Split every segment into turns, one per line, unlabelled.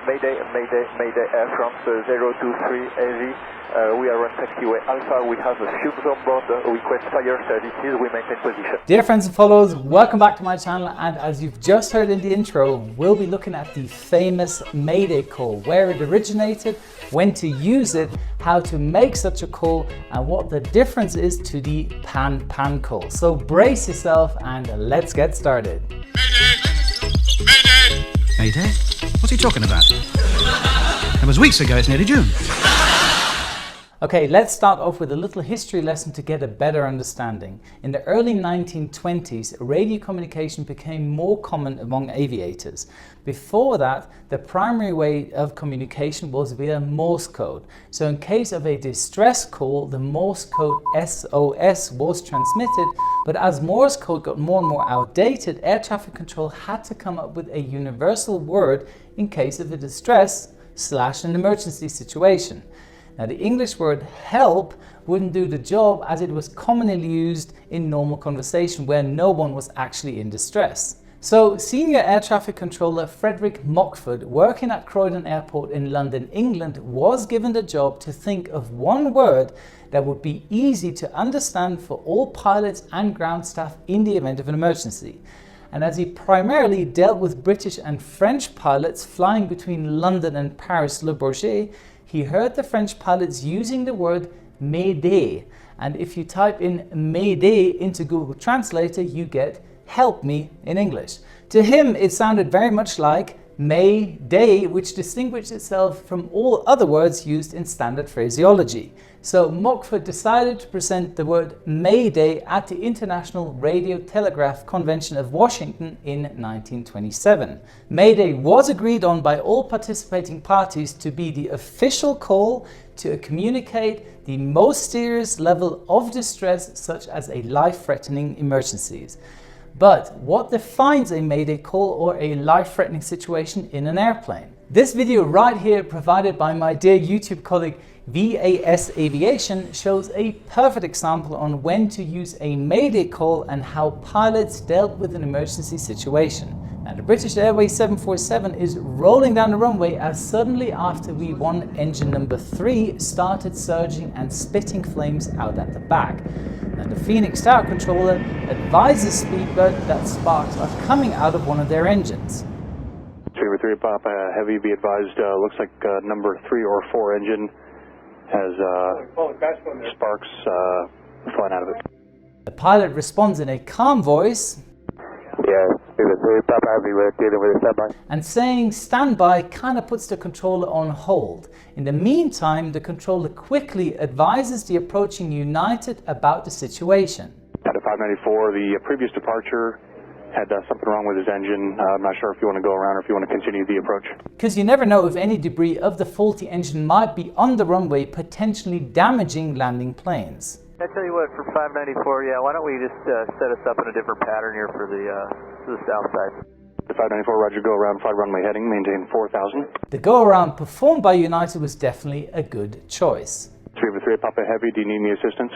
Mayday, Mayday, Mayday, Air France 023 Heavy. We are on taxiway Alpha. We have a fumes on board. Request fire services. We maintain position.
Dear friends and followers, welcome back to my channel. And as you've just heard in the intro, we'll be looking at the famous Mayday call, where it originated, when to use it, how to make such a call, and what the difference is to the pan call. So brace yourself and let's get started.
Mayday! Mayday!
Mayday? What's he talking about? It was weeks ago, it's nearly June.
Okay, let's start off with a little history lesson to get a better understanding. In the early 1920s, radio communication became more common among aviators. Before that, the primary way of communication was via Morse code. So in case of a distress call, the Morse code SOS was transmitted, but as Morse code got more and more outdated, air traffic control had to come up with a universal word in case of a distress / an emergency situation. Now, the English word help wouldn't do the job, as it was commonly used in normal conversation where no one was actually in distress. So senior air traffic controller Svrqmx, working at Croydon Airport in London, England, was given the job to think of one word that would be easy to understand for all pilots and ground staff in the event of an emergency. And as he primarily dealt with British and French pilots flying between London and Paris Le Bourget, he heard the French pilots using the word Mayday. And if you type in Mayday into Google Translator, you get help me in English. To him, it sounded very much like Mayday, which distinguished itself from all other words used in standard phraseology. So Mokford decided to present the word Mayday at the International Radio Telegraph Convention of Washington in 1927. Mayday was agreed on by all participating parties to be the official call to communicate the most serious level of distress, such as a life-threatening emergencies. But what defines a Mayday call or a life-threatening situation in an airplane? This video right here, provided by my dear YouTube colleague VAS Aviation, shows a perfect example on when to use a Mayday call and how pilots dealt with an emergency situation. Now, the British Airways 747 is rolling down the runway as suddenly after V1 engine number 3 started surging and spitting flames out at the back. Now, the Phoenix Tower controller advises Speedbird that sparks are coming out of one of their engines.
3 Papa Heavy, be advised, looks like number 3 or 4 engine has sparks flying out of it.
The pilot responds in a calm voice,
Yeah, 3 Papa Heavy, we're dealing with a standby.
and saying standby kind of puts the controller on hold. In the meantime, the controller quickly advises the approaching United about the situation.
At a 594, the previous departure had something wrong with his engine. I'm not sure if you want to go around or if you want to continue the approach.
Because you never know if any debris of the faulty engine might be on the runway, potentially damaging landing planes.
I tell you what, for 594, yeah, why don't we just set us up in a different pattern here for the south side.
The 594, roger, go around, flight runway heading, maintain 4,000.
The go-around performed by United was definitely a good choice.
3 Papa Heavy, do you need any assistance?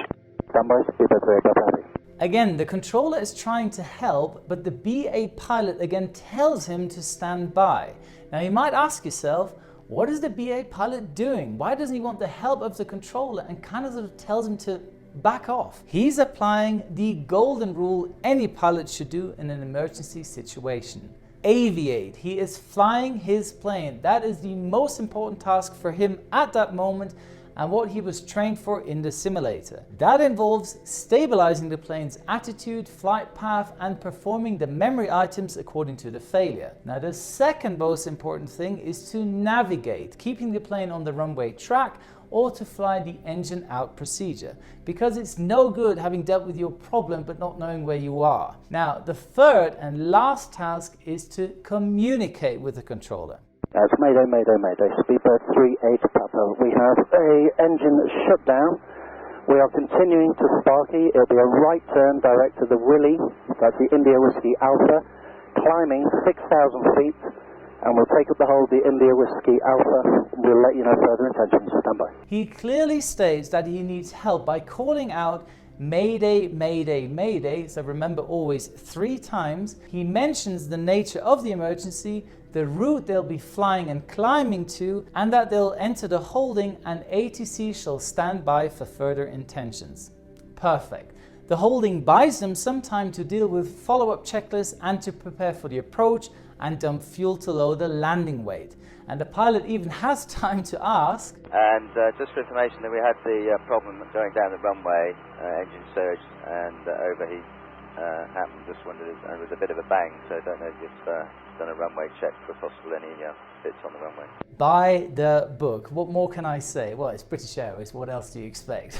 Standby, 3 Papa Heavy.
Again, the controller is trying to help, but the BA pilot again tells him to stand by. Now you might ask yourself, what is the BA pilot doing? Why doesn't he want the help of the controller and kind of sort of tells him to back off? He's applying the golden rule any pilot should do in an emergency situation. Aviate. He is flying his plane. That is the most important task for him at that moment, and what he was trained for in the simulator. That involves stabilizing the plane's attitude, flight path, and performing the memory items according to the failure. Now, the second most important thing is to navigate, keeping the plane on the runway track, or to fly the engine out procedure, because it's no good having dealt with your problem but not knowing where you are. Now, the third and last task is to communicate with the controller.
It's Mayday, Mayday, Mayday, Speedbird 38 Papa. We have a engine shutdown. We are continuing to Sparky. It'll be a right turn direct to the Willie, that's the India Whiskey Alpha, climbing 6,000 feet, and we'll take up the hold the India Whiskey Alpha. We'll let you know further intentions. Stand by.
He clearly states that he needs help by calling out Mayday, Mayday, Mayday, so remember always 3 times. He mentions the nature of the emergency, the route they'll be flying and climbing to, and that they'll enter the holding and ATC shall stand by for further intentions. Perfect. The holding buys them some time to deal with follow-up checklists and to prepare for the approach and dump fuel to lower the landing weight. And the pilot even has time to ask.
And just for information, that we had the problem going down the runway, engine surge and overheat happened. Just wondered, and it was a bit of a bang, so I don't know if you've done a runway check for possible any bits on the runway.
By the book. What more can I say? Well, it's British Airways. What else do you expect?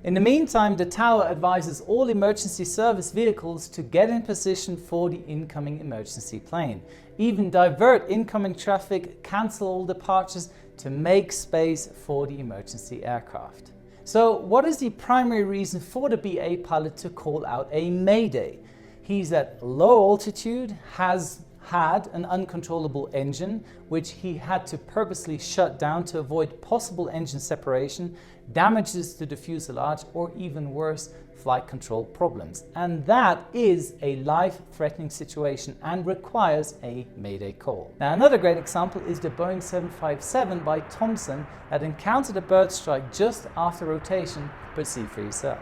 In the meantime, the tower advises all emergency service vehicles to get in position for the incoming emergency plane. Even divert incoming traffic, cancel all departures to make space for the emergency aircraft. So what is the primary reason for the BA pilot to call out a mayday? He's at low altitude, has had an uncontrollable engine, which he had to purposely shut down to avoid possible engine separation, damages to the fuselage, or even worse, flight control problems. And that is a life-threatening situation and requires a mayday call. Now, another great example is the Boeing 757 by Thomson that encountered a bird strike just after rotation, but see for yourself.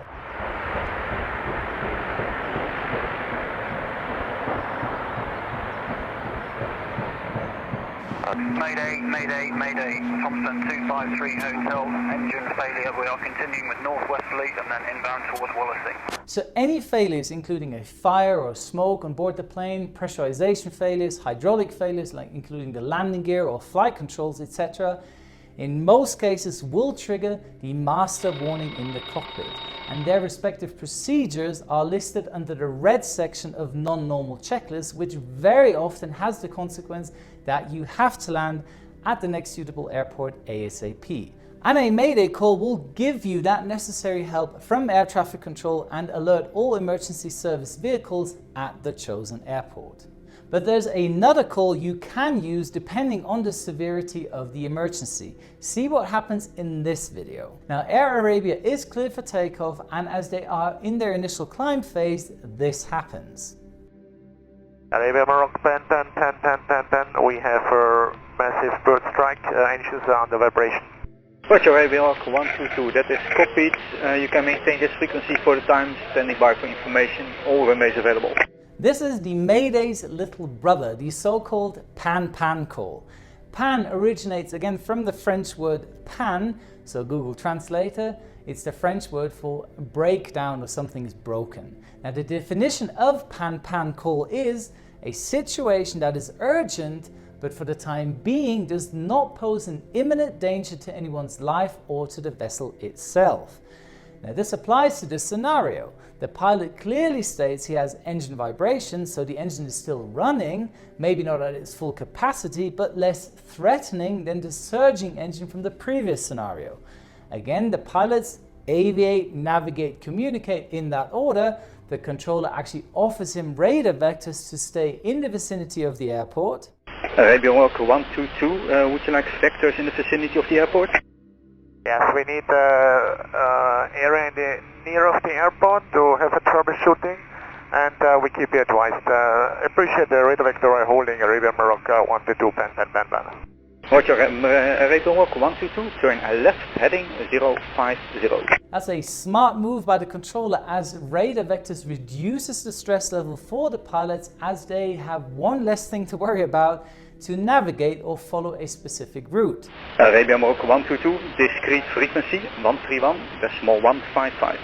Mayday, Mayday, Mayday, Thompson 253 Hotel, engine failure. We are continuing with northwesterly and then inbound towards Wallasey.
So any failures, including a fire or smoke on board the plane, pressurization failures, hydraulic failures, like including the landing gear or flight controls, etc., in most cases will trigger the master warning in the cockpit, and their respective procedures are listed under the red section of non-normal checklist, which very often has the consequence that you have to land at the next suitable airport ASAP. And a mayday call will give you that necessary help from air traffic control and alert all emergency service vehicles at the chosen airport. But there's another call you can use depending on the severity of the emergency. See what happens in this video. Now, Air Arabia is cleared for takeoff, and as they are in their initial climb phase, this happens.
Arabia Morocco 10, 10, 10, 10, 10, 10. We have a massive bird strike, engines are under vibration.
Roger, Arabia Morocco 122, that is copied. You can maintain this frequency for the time, standing by for information, all runways available.
This is the Mayday's little brother, the so-called pan-pan call. Pan originates again from the French word pan, so Google Translator, it's the French word for breakdown or something is broken. Now the definition of pan-pan call is a situation that is urgent, but for the time being does not pose an imminent danger to anyone's life or to the vessel itself. Now this applies to this scenario. The pilot clearly states he has engine vibration, so the engine is still running, maybe not at its full capacity, but less threatening than the surging engine from the previous scenario. Again, the pilots aviate, navigate, communicate in that order. The controller actually offers him radar vectors to stay in the vicinity of the airport.
Arabia Morocco 122, would you like vectors in the vicinity of the airport?
Yes, we need area in the near of the airport to have a troubleshooting, and we keep you advised. Appreciate the radar vector holding Arabia Morocco 122 pen.
Roger, Arabia Morocco 122, turn left heading 050.
That's a smart move by the controller, as radar vectors reduces the stress level for the pilots, as they have one less thing to worry about to navigate or follow a specific route.
Arabia Morocco 122, discrete frequency 131.155.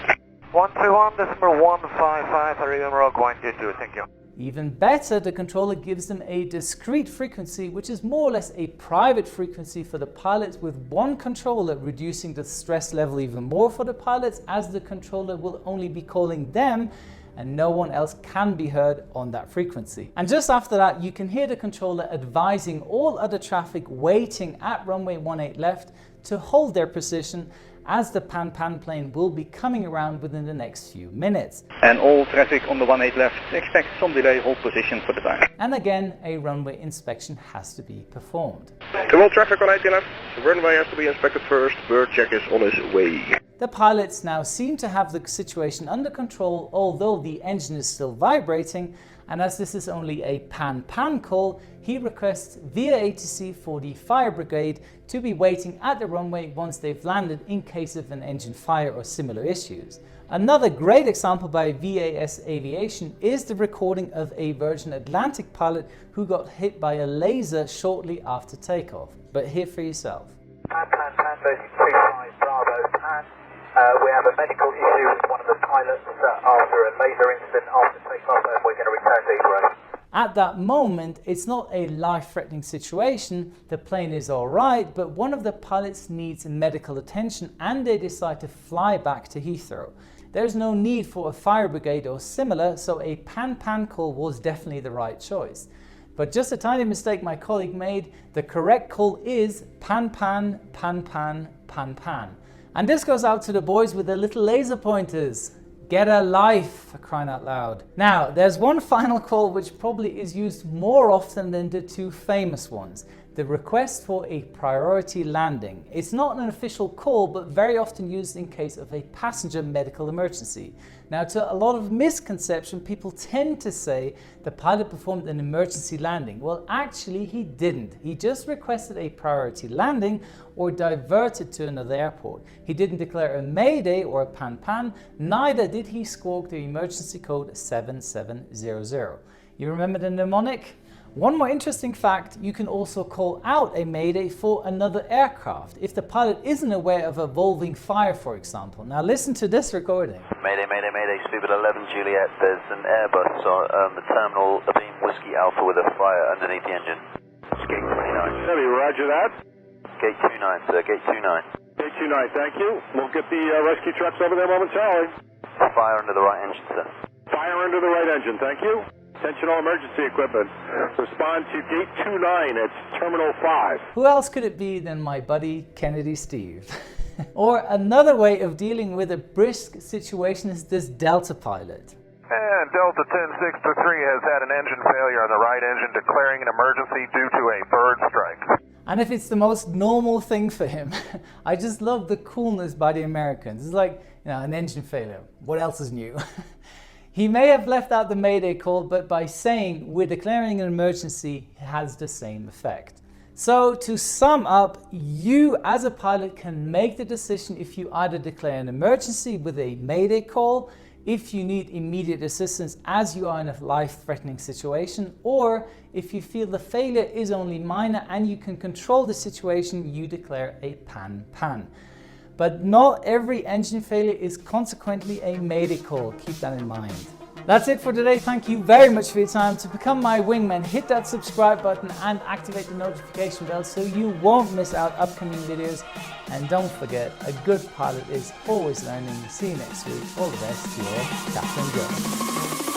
131.155, Arabia Morocco 122, thank you.
Even better, the controller gives them a discrete frequency, which is more or less a private frequency for the pilots, with one controller, reducing the stress level even more for the pilots, as the controller will only be calling them and no one else can be heard on that frequency. And just after that, you can hear the controller advising all other traffic waiting at runway 18 left to hold their position, as the pan-pan plane will be coming around within the next few minutes.
And all traffic on the 18 left, expect some delay, hold position for the time.
And again, a runway inspection has to be performed.
All traffic on 18 left, the runway has to be inspected first, bird check is on its way.
The pilots now seem to have the situation under control, although the engine is still vibrating, and as this is only a pan-pan call, he requests via ATC for the fire brigade to be waiting at the runway once they've landed in case of an engine fire or similar issues. Another great example by VAS Aviation is the recording of a Virgin Atlantic pilot who got hit by a laser shortly after takeoff. But hear for yourself.
Pan, version 35 Bravo, Pan. We have a medical issue with one of the pilots after a laser incident after takeoff, and we're going to return to Heathrow.
At that moment, it's not a life-threatening situation, the plane is alright, but one of the pilots needs medical attention and they decide to fly back to Heathrow. There's no need for a fire brigade or similar, so a pan-pan call was definitely the right choice. But just a tiny mistake my colleague made, the correct call is pan-pan, pan-pan, pan-pan. And this goes out to the boys with the little laser pointers. Get a life, for crying out loud. Now, there's one final call which probably is used more often than the two famous ones. The request for a priority landing. It's not an official call, but very often used in case of a passenger medical emergency. Now, to a lot of misconception, people tend to say the pilot performed an emergency landing. Well, actually, he didn't. He just requested a priority landing or diverted to another airport. He didn't declare a Mayday or a pan-pan, neither did he squawk the emergency code 7700. You remember the mnemonic? One more interesting fact, you can also call out a Mayday for another aircraft if the pilot isn't aware of a evolving fire, for example. Now listen to this recording.
Mayday, Mayday, Mayday, Speedbird 11 Juliet, there's an Airbus on the terminal of Whiskey Alpha with a fire underneath the engine. It's gate 29.
Heavy, roger that.
Gate 29, sir, gate 29.
Gate 29, thank you. We'll get the rescue trucks over there momentarily.
Fire under the right engine, sir.
Fire under the right engine, thank you. Attention all emergency equipment. Respond to gate 29, it's terminal 5.
Who else could it be than my buddy Kennedy Steve? Or another way of dealing with a brisk situation is this Delta pilot.
And Delta 10623 has had an engine failure on the right engine, declaring an emergency due to a bird strike.
And if it's the most normal thing for him, I just love the coolness by the Americans. It's like, an engine failure. What else is new? He may have left out the Mayday call, but by saying we're declaring an emergency has the same effect. So to sum up, you as a pilot can make the decision if you either declare an emergency with a Mayday call, if you need immediate assistance as you are in a life-threatening situation, or if you feel the failure is only minor and you can control the situation, you declare a pan-pan. But not every engine failure is consequently a Mayday call. Keep that in mind. That's it for today. Thank you very much for your time. To become my wingman, hit that subscribe button and activate the notification bell so you won't miss out upcoming videos. And don't forget, a good pilot is always learning. See you next week. All the best, your Captain Joe.